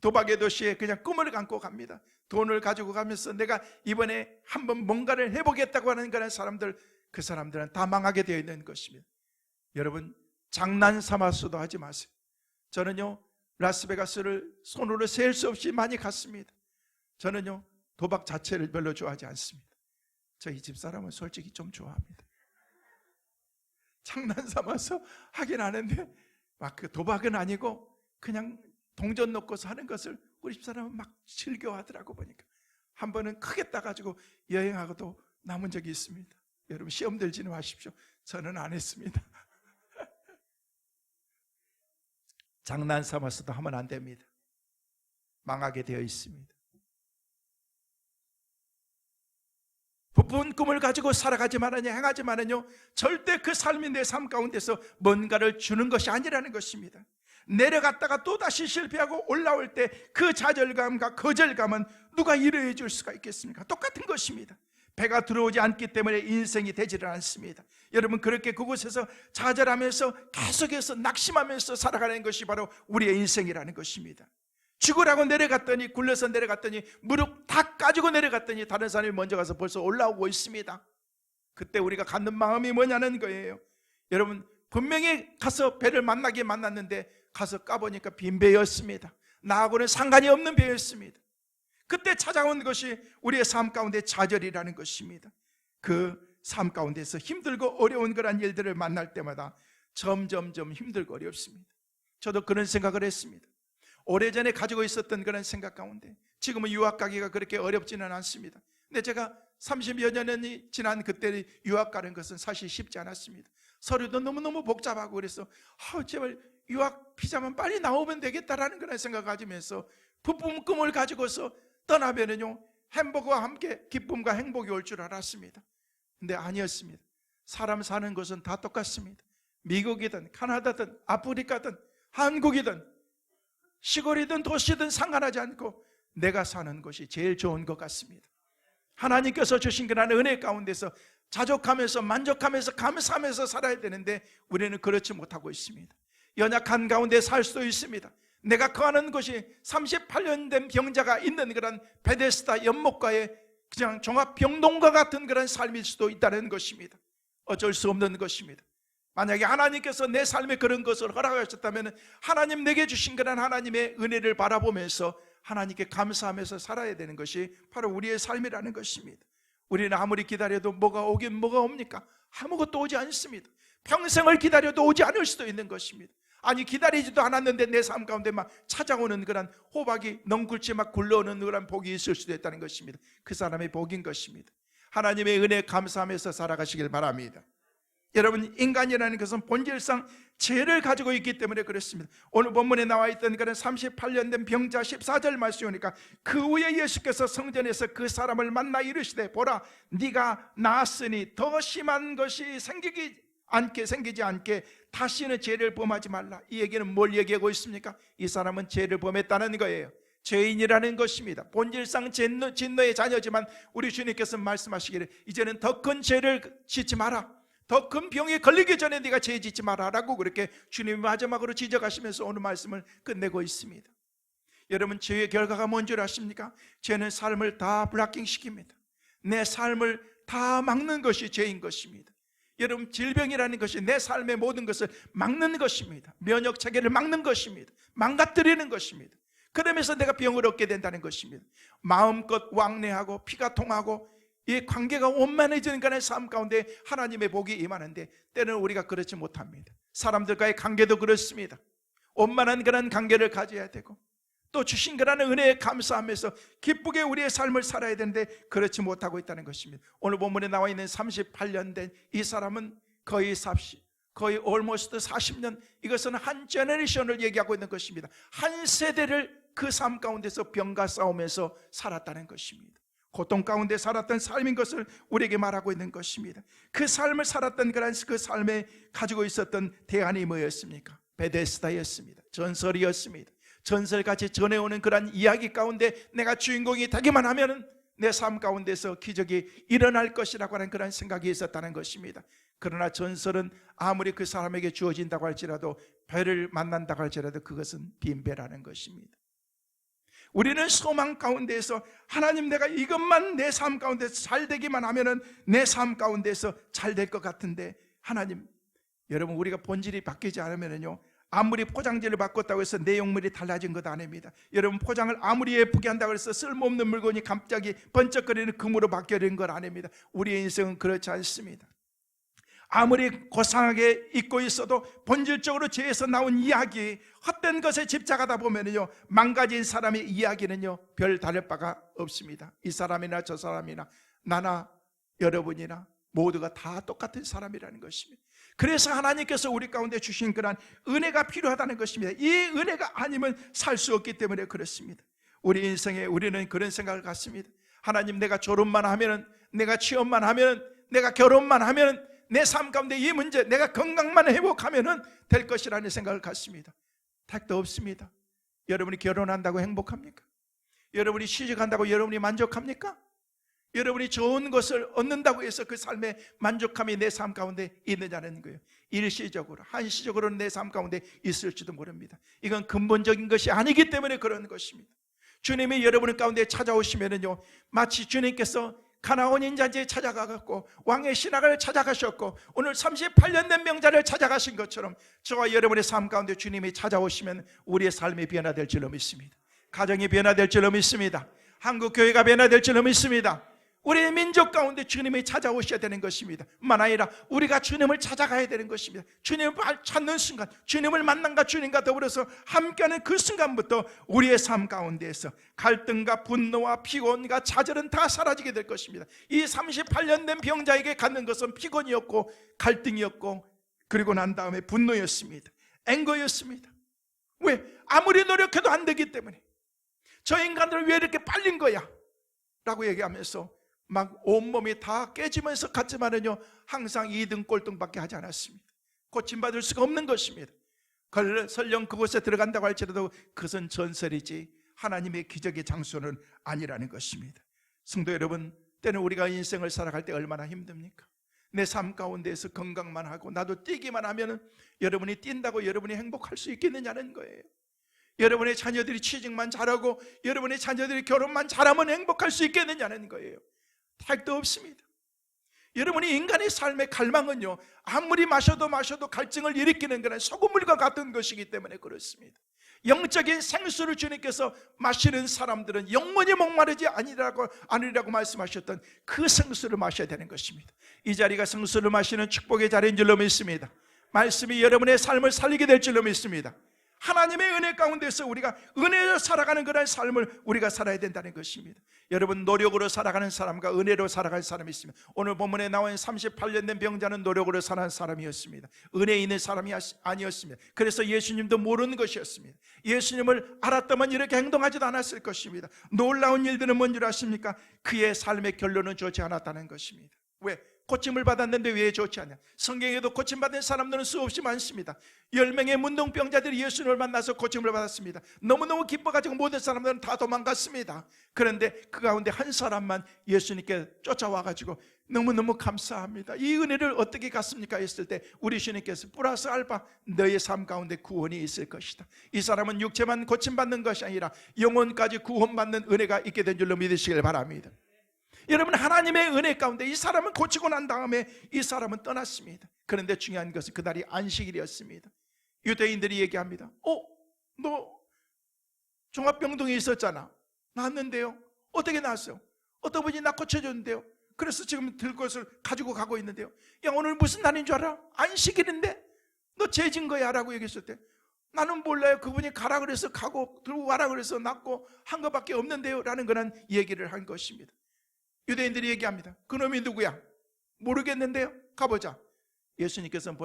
도박의 도시에 그냥 꿈을 안고 갑니다. 돈을 가지고 가면서 내가 이번에 한번 뭔가를 해보겠다고 하는 그런 사람들, 그 사람들은 다 망하게 되어 있는 것입니다. 여러분, 장난 삼아서도 하지 마세요. 저는요, 라스베가스를 손으로 셀 수 없이 많이 갔습니다. 저는요, 도박 자체를 별로 좋아하지 않습니다. 저희 집사람은 솔직히 좀 좋아합니다. 장난 삼아서 하긴 하는데 막 그 도박은 아니고 그냥 동전 넣고서 하는 것을 우리 집사람은 막 즐겨하더라고. 보니까 한 번은 크게 따가지고 여행하고도 남은 적이 있습니다. 여러분, 시험 들지는 마십시오. 저는 안 했습니다. 장난 삼아서도 하면 안 됩니다. 망하게 되어 있습니다. 부푼 꿈을 가지고 살아가지만은요, 행하지만은요, 절대 그 삶이 내 삶 가운데서 뭔가를 주는 것이 아니라는 것입니다. 내려갔다가 또다시 실패하고 올라올 때 그 좌절감과 거절감은 누가 이해해 줄 수가 있겠습니까? 똑같은 것입니다. 배가 들어오지 않기 때문에 인생이 되지를 않습니다. 여러분, 그렇게 그곳에서 좌절하면서 계속해서 낙심하면서 살아가는 것이 바로 우리의 인생이라는 것입니다. 죽으라고 내려갔더니, 굴려서 내려갔더니, 무릎 다 까지고 내려갔더니 다른 사람이 먼저 가서 벌써 올라오고 있습니다. 그때 우리가 갖는 마음이 뭐냐는 거예요. 여러분, 분명히 가서 배를 만났는데 가서 까보니까 빈 배였습니다. 나하고는 상관이 없는 배였습니다. 그때 찾아온 것이 우리의 삶 가운데 좌절이라는 것입니다. 그 삶 가운데서 힘들고 어려운 그런 일들을 만날 때마다 점점점 힘들고 어렵습니다. 저도 그런 생각을 했습니다. 오래전에 가지고 있었던 그런 생각 가운데 지금은 유학 가기가 그렇게 어렵지는 않습니다. 근데 제가 30여 년이 지난 그때 유학 가는 것은 사실 쉽지 않았습니다. 서류도 너무너무 복잡하고 그래서 제발 유학 비자만 빨리 나오면 되겠다라는 그런 생각을 가지면서 부푼 꿈을 가지고서 떠나면은요, 햄버거와 함께 기쁨과 행복이 올 줄 알았습니다. 근데 아니었습니다. 사람 사는 것은 다 똑같습니다. 미국이든 카나다든 아프리카든 한국이든 시골이든 도시든 상관하지 않고 내가 사는 것이 제일 좋은 것 같습니다. 하나님께서 주신 그런 은혜 가운데서 자족하면서 만족하면서 감사하면서 살아야 되는데 우리는 그렇지 못하고 있습니다. 연약한 가운데 살 수도 있습니다. 내가 거하는 곳이 38년 된 병자가 있는 그런 베데스다 연못가의 그냥 종합병동과 같은 그런 삶일 수도 있다는 것입니다. 어쩔 수 없는 것입니다. 만약에 하나님께서 내 삶에 그런 것을 허락하셨다면 하나님 내게 주신 그런 하나님의 은혜를 바라보면서 하나님께 감사하면서 살아야 되는 것이 바로 우리의 삶이라는 것입니다. 우리는 아무리 기다려도 뭐가 오긴 뭐가 옵니까? 아무것도 오지 않습니다. 평생을 기다려도 오지 않을 수도 있는 것입니다. 아니 기다리지도 않았는데 내 삶 가운데 막 찾아오는 그런 호박이 넝굴지 막 굴러오는 그런 복이 있을 수도 있다는 것입니다. 그 사람의 복인 것입니다. 하나님의 은혜에 감사하면서 살아가시길 바랍니다. 여러분, 인간이라는 것은 본질상 죄를 가지고 있기 때문에 그렇습니다. 오늘 본문에 나와 있던 그런 38년 된 병자 14절 말씀이 오니까 그 후에 예수께서 성전에서 그 사람을 만나 이르시되 보라 네가 나았으니 더 심한 것이 생기지 않게 다시는 죄를 범하지 말라. 이 얘기는 뭘 얘기하고 있습니까? 이 사람은 죄를 범했다는 거예요. 죄인이라는 것입니다. 본질상 진노의 자녀지만 우리 주님께서 말씀하시기를 이제는 더 큰 죄를 짓지 마라. 더 큰 병에 걸리기 전에 네가 죄 짓지 마라 라고 그렇게 주님이 마지막으로 지적하시면서 오늘 말씀을 끝내고 있습니다. 여러분, 죄의 결과가 뭔 줄 아십니까? 죄는 삶을 다 블락킹시킵니다. 내 삶을 다 막는 것이 죄인 것입니다. 여러분, 질병이라는 것이 내 삶의 모든 것을 막는 것입니다. 면역 체계를 막는 것입니다. 망가뜨리는 것입니다. 그러면서 내가 병을 얻게 된다는 것입니다. 마음껏 왕래하고 피가 통하고 이 관계가 원만해지는 간의 삶 가운데 하나님의 복이 임하는데 때는 우리가 그렇지 못합니다. 사람들과의 관계도 그렇습니다. 원만한 그런 관계를 가져야 되고 또 주신 그런 은혜에 감사하면서 기쁘게 우리의 삶을 살아야 되는데 그렇지 못하고 있다는 것입니다. 오늘 본문에 나와 있는 38년 된 이 사람은 거의 almost 40년, 이것은 한 제너레이션을 얘기하고 있는 것입니다. 한 세대를 그 삶 가운데서 병과 싸우면서 살았다는 것입니다. 고통 가운데 살았던 삶인 것을 우리에게 말하고 있는 것입니다. 그 삶을 살았던 그 삶에 가지고 있었던 대안이 뭐였습니까? 베데스다였습니다. 전설이었습니다. 전설같이 전해오는 그런 이야기 가운데 내가 주인공이 되기만 하면 내 삶 가운데서 기적이 일어날 것이라고 하는 그런 생각이 있었다는 것입니다. 그러나 전설은 아무리 그 사람에게 주어진다고 할지라도 배를 만난다고 할지라도 그것은 빈배라는 것입니다. 우리는 소망 가운데에서 하나님 내가 이것만 내 삶 가운데서 잘 되기만 하면은 내 삶 가운데서 잘 될 것 같은데 하나님, 여러분 우리가 본질이 바뀌지 않으면은요 아무리 포장지를 바꿨다고 해서 내용물이 달라진 것 아닙니다. 여러분 포장을 아무리 예쁘게 한다고 해서 쓸모없는 물건이 갑자기 번쩍거리는 금으로 바뀌어버린 건 아닙니다. 우리의 인생은 그렇지 않습니다. 아무리 고상하게 잊고 있어도 본질적으로 죄에서 나온 이야기, 헛된 것에 집착하다 보면요 망가진 사람의 이야기는요 별 다를 바가 없습니다. 이 사람이나 저 사람이나 나나 여러분이나 모두가 다 똑같은 사람이라는 것입니다. 그래서 하나님께서 우리 가운데 주신 그런 은혜가 필요하다는 것입니다. 이 은혜가 아니면 살 수 없기 때문에 그렇습니다. 우리 인생에 우리는 그런 생각을 갖습니다. 하나님, 내가 졸업만 하면은, 내가 취업만 하면은, 내가 결혼만 하면은, 내 삶 가운데 이 문제, 내가 건강만 회복하면은 될 것이라는 생각을 갖습니다. 택도 없습니다. 여러분이 결혼한다고 행복합니까? 여러분이 시집간다고 여러분이 만족합니까? 여러분이 좋은 것을 얻는다고 해서 그 삶의 만족함이 내 삶 가운데 있느냐는 거예요. 일시적으로, 한시적으로는 내 삶 가운데 있을지도 모릅니다. 이건 근본적인 것이 아니기 때문에 그런 것입니다. 주님이 여러분 가운데 찾아오시면은요 마치 주님께서 가나온 인자지에 찾아가고 왕의 신학을 찾아가셨고 오늘 38년 된 명자를 찾아가신 것처럼 저와 여러분의 삶 가운데 주님이 찾아오시면 우리의 삶이 변화될 줄로 믿습니다. 가정이 변화될 줄로 믿습니다. 한국교회가 변화될 줄로 믿습니다. 우리의 민족 가운데 주님이 찾아오셔야 되는 것입니다. 뿐만 아니라 우리가 주님을 찾아가야 되는 것입니다. 주님을 찾는 순간, 주님을 만난과 주님과 더불어서 함께하는 그 순간부터 우리의 삶 가운데에서 갈등과 분노와 피곤과 좌절은 다 사라지게 될 것입니다. 이 38년 된 병자에게 갖는 것은 피곤이었고 갈등이었고 그리고 난 다음에 분노였습니다. 앵거였습니다. 왜? 아무리 노력해도 안 되기 때문에. 저 인간들은 왜 이렇게 빨린 거야? 라고 얘기하면서 막 온몸이 다 깨지면서 갔지만은요 항상 2등 꼴등밖에 하지 않았습니다. 고침받을 수가 없는 것입니다. 설령 그곳에 들어간다고 할지라도 그것은 전설이지 하나님의 기적의 장소는 아니라는 것입니다. 성도 여러분, 때는 우리가 인생을 살아갈 때 얼마나 힘듭니까? 내 삶 가운데에서 건강만 하고 나도 뛰기만 하면은 여러분이 뛴다고 여러분이 행복할 수 있겠느냐는 거예요. 여러분의 자녀들이 취직만 잘하고 여러분의 자녀들이 결혼만 잘하면 행복할 수 있겠느냐는 거예요. 택도 없습니다. 여러분이 인간의 삶의 갈망은요 아무리 마셔도 갈증을 일으키는 그런 소금물과 같은 것이기 때문에 그렇습니다. 영적인 생수를 주님께서 마시는 사람들은 영원히 목마르지 아니라고 말씀하셨던 그 생수를 마셔야 되는 것입니다. 이 자리가 생수를 마시는 축복의 자리인 줄로 믿습니다. 말씀이 여러분의 삶을 살리게 될 줄로 믿습니다. 하나님의 은혜 가운데서 우리가 은혜로 살아가는 그런 삶을 우리가 살아야 된다는 것입니다. 여러분, 노력으로 살아가는 사람과 은혜로 살아갈 사람이 있습니다. 오늘 본문에 나온 38년 된 병자는 노력으로 살아가는 사람이었습니다. 은혜 있는 사람이 아니었습니다. 그래서 예수님도 모르는 것이었습니다. 예수님을 알았다면 이렇게 행동하지도 않았을 것입니다. 놀라운 일들은 뭔 줄 아십니까? 그의 삶의 결론은 좋지 않았다는 것입니다. 왜? 고침을 받았는데 왜 좋지 않냐? 성경에도 고침받은 사람들은 수없이 많습니다. 10명의 문둥병자들이 예수님을 만나서 고침을 받았습니다. 너무너무 기뻐가지고 모든 사람들은 다 도망갔습니다. 그런데 그 가운데 한 사람만 예수님께 쫓아와가지고 너무너무 감사합니다, 이 은혜를 어떻게 갚습니까? 했을 때 우리 주님께서 플러스 알파 너의 삶 가운데 구원이 있을 것이다. 이 사람은 육체만 고침받는 것이 아니라 영혼까지 구원받는 은혜가 있게 된 줄로 믿으시길 바랍니다. 여러분, 하나님의 은혜 가운데 이 사람은 고치고 난 다음에 이 사람은 떠났습니다. 그런데 중요한 것은 그날이 안식일이었습니다. 유대인들이 얘기합니다. 너 종합병동에 있었잖아. 나왔는데요? 어떻게 나왔어요? 어떤 분이 나 고쳐줬는데요? 그래서 지금 들 것을 가지고 가고 있는데요. 야, 오늘 무슨 날인 줄 알아? 안식일인데? 너 죄진 거야 라고 얘기했을 때 나는 몰라요. 그분이 가라 그래서 가고 들고 와라 그래서 낫고 한 것밖에 없는데요 라는 그런 얘기를 한 것입니다. 유대인들이 얘기합니다. 그놈이 누구야? 모르겠는데요? 가보자. 예수님께서는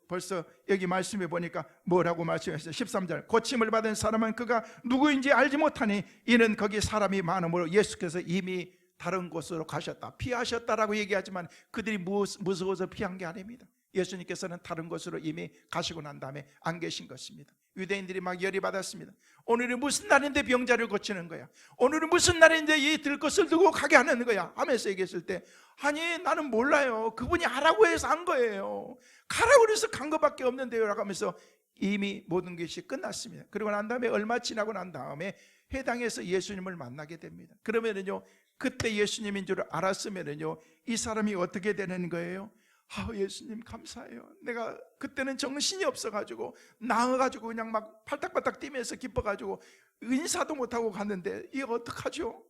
벌써 여기 말씀해 보니까 뭐라고 말씀하셨어요? 13절, 고침을 받은 사람은 그가 누구인지 알지 못하니 이는 거기 사람이 많으므로 예수께서 이미 다른 곳으로 가셨다, 피하셨다라고 얘기하지만 그들이 무서워서 피한 게 아닙니다. 예수님께서는 다른 곳으로 이미 가시고 난 다음에 안 계신 것입니다. 유대인들이 막 열이 받았습니다. 오늘은 무슨 날인데 병자를 고치는 거야? 오늘은 무슨 날인데 이 들것을 두고 가게 하는 거야? 하면서 얘기했을 때 아니, 나는 몰라요. 그분이 하라고 해서 한 거예요. 가라고 해서 간 것밖에 없는데요 라고 하면서 이미 모든 것이 끝났습니다. 그리고 난 다음에 얼마 지나고 난 다음에 회당에서 예수님을 만나게 됩니다. 그러면은요, 그때 예수님인 줄 알았으면은요, 이 사람이 어떻게 되는 거예요? 예수님 감사해요. 내가 그때는 정신이 없어가지고 나와가지고 그냥 막 팔딱팔딱 뛰면서 기뻐가지고 인사도 못하고 갔는데 이게 어떡하죠?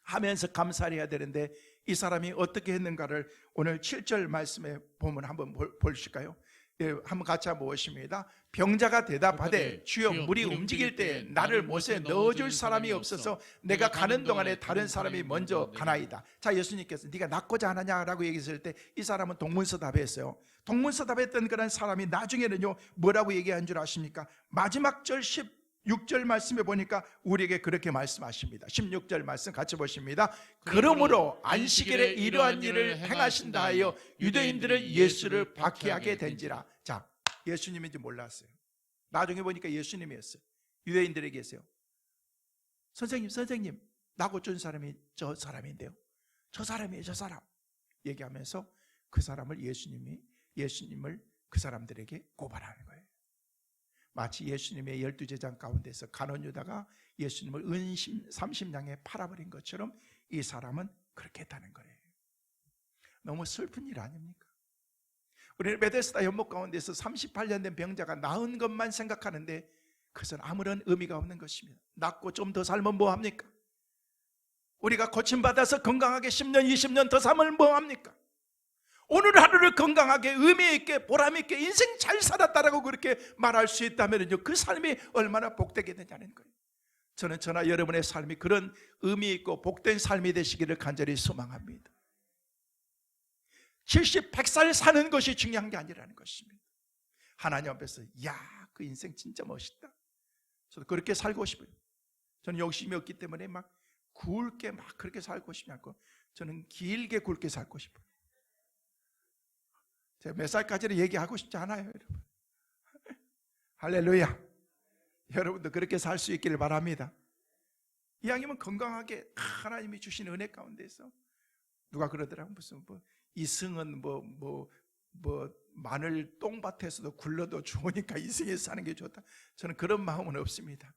하면서 감사를 해야 되는데 이 사람이 어떻게 했는가를 오늘 7절 말씀에 보면 한번 보실까요? 예, 한번 같이 한번 보십니다. 병자가 대답하되 주여, 물이 움직일 때 나를 못에 넣어줄 사람이 없어서 내가 가는 동안에 다른 사람이 먼저 가나이다. 자, 예수님께서 네가 낫고자 하느냐라고 얘기했을 때 이 사람은 동문서답했어요. 동문서답했던 그런 사람이 나중에는요 뭐라고 얘기한 줄 아십니까? 마지막 절 16절 말씀에 보니까 우리에게 그렇게 말씀하십니다. 16절 말씀 같이 보십니다. 그러므로 안식일에 이러한 일을 행하신다 하여 유대인들은 예수를 박해하게 된지라. 자, 예수님인지 몰랐어요. 나중에 보니까 예수님이었어요. 유대인들에게 했어요. 선생님, 나 고쳐준 사람이 저 사람인데요. 저 사람이에요, 저 사람. 얘기하면서 그 사람을 예수님을 그 사람들에게 고발하는 거예요. 마치 예수님의 12제자 가운데서 가룟 유다가 예수님을 은심 30냥에 팔아버린 것처럼 이 사람은 그렇게 했다는 거예요. 너무 슬픈 일 아닙니까? 우리는 베데스다 연못 가운데서 38년 된 병자가 나은 것만 생각하는데 그것은 아무런 의미가 없는 것입니다. 낫고 좀 더 살면 뭐합니까? 우리가 고침받아서 건강하게 10년 20년 더 살면 뭐합니까? 오늘 하루를 건강하게 의미 있게 보람 있게 인생 잘 살았다라고 그렇게 말할 수 있다면요, 그 삶이 얼마나 복되겠느냐는 거예요. 저는 저나 여러분의 삶이 그런 의미 있고 복된 삶이 되시기를 간절히 소망합니다. 70, 100살 사는 것이 중요한 게 아니라는 것입니다. 하나님 앞에서 그 인생 진짜 멋있다, 저도 그렇게 살고 싶어요. 저는 욕심이 없기 때문에 막 굵게 막 그렇게 살고 싶지 않고 저는 길게 굵게 살고 싶어요. 제가 몇 살까지는 얘기하고 싶지 않아요, 여러분. 할렐루야. 여러분도 그렇게 살 수 있기를 바랍니다. 이왕이면 건강하게 하나님이 주신 은혜 가운데서 누가 그러더라고요. 무슨 이승은 마늘 똥밭에서도 굴러도 좋으니까 이승에서 사는 게 좋다. 저는 그런 마음은 없습니다.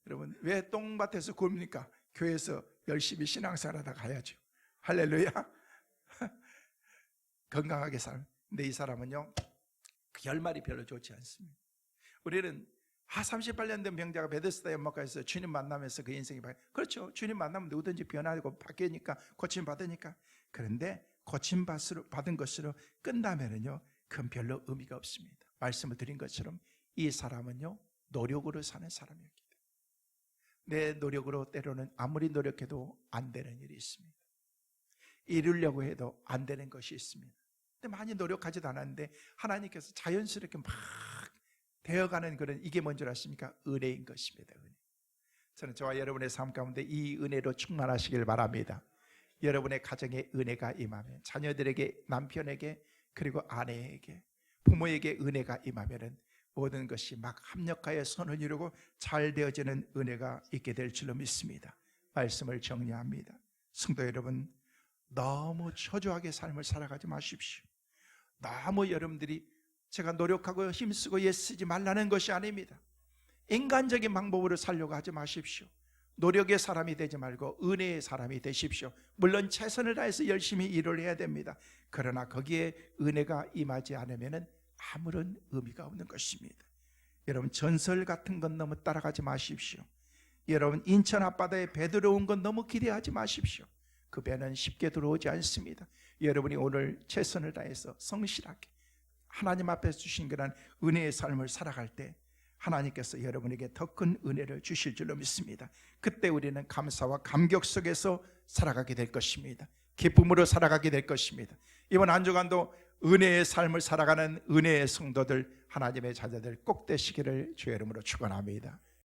여러분, 왜 똥밭에서 굴립니까? 교회에서 열심히 신앙생활하다 가야죠. 할렐루야. 건강하게 살면. 근데 이 사람은요, 그 결말이 별로 좋지 않습니다. 우리는 38년 된 병자가 베데스다 연못가에서 주님 만나면서 그 인생이 그렇죠. 주님 만나면 누구든지 변하고 바뀌니까 고침 받으니까. 그런데 고침 받은 것으로 끝나면은요, 그건 별로 의미가 없습니다. 말씀을 드린 것처럼 이 사람은요, 노력으로 사는 사람이었기 때문에 내 노력으로 때로는 아무리 노력해도 안 되는 일이 있습니다. 이루려고 해도 안 되는 것이 있습니다. 근데 많이 노력하지도 않았는데 하나님께서 자연스럽게 막 되어가는 그런, 이게 뭔지 아십니까? 은혜인 것입니다. 은혜. 저는 저와 여러분의 삶 가운데 이 은혜로 충만하시길 바랍니다. 여러분의 가정에 은혜가 임하면, 자녀들에게, 남편에게, 그리고 아내에게, 부모에게 은혜가 임하면 모든 것이 막 합력하여 선을 이루고 잘 되어지는 은혜가 있게 될 줄로 믿습니다. 말씀을 정리합니다. 성도 여러분, 너무 초조하게 삶을 살아가지 마십시오. 너무 여러분들이 제가 노력하고 힘쓰고 애쓰지 말라는 것이 아닙니다. 인간적인 방법으로 살려고 하지 마십시오. 노력의 사람이 되지 말고 은혜의 사람이 되십시오. 물론 최선을 다해서 열심히 일을 해야 됩니다. 그러나 거기에 은혜가 임하지 않으면 아무런 의미가 없는 것입니다. 여러분, 전설 같은 건 너무 따라가지 마십시오. 여러분, 인천 앞바다에 배 들어온 건 너무 기대하지 마십시오. 그 배는 쉽게 들어오지 않습니다. 여러분이 오늘 최선을 다해서 성실하게 하나님 앞에서 주신 그런 은혜의 삶을 살아갈 때 하나님께서 여러분에게 더 큰 은혜를 주실 줄로 믿습니다. 그때 우리는 감사와 감격 속에서 살아가게 될 것입니다. 기쁨으로 살아가게 될 것입니다. 이번 한 주간도 은혜의 삶을 살아가는 은혜의 성도들, 하나님의 자녀들 꼭 되시기를 주의 이름으로 축원합니다.